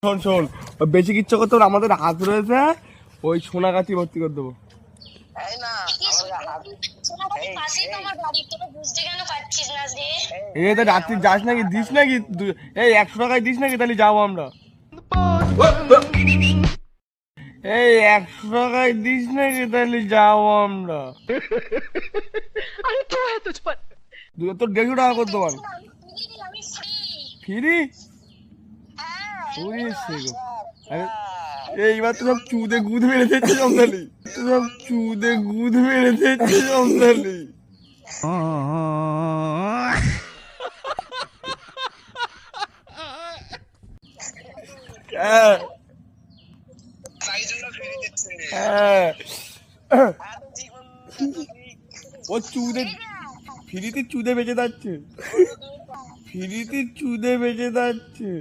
শোন শোন, বেশি কিচ্ছু করতে হবে, আমাদের হাত রয়েছে, ওই সোনা গাছি ভর্তি করে দেবো। এই তো রাত্রি যাস নাকি, দিস নাকি, এই 100 টাকায় দিস নাকি, তাহলে যাবো আমরা। এই 100 টাকায় দিস নাকি, তাহলে যাবো আমরা। তোর 150 টাকা করে দেবো ফ্রি। এইবার তো সব চুদে গুদ মেরে দিচ্ছে জঙ্গলি, সব চুদে গুদ মেরে দিচ্ছে জঙ্গলি। হ্যাঁ হ্যাঁ, ও চুদে ফ্রিতে চুদে বেঁচে যাচ্ছে, ফ্রিতে চুদে বেঁচে যাচ্ছে।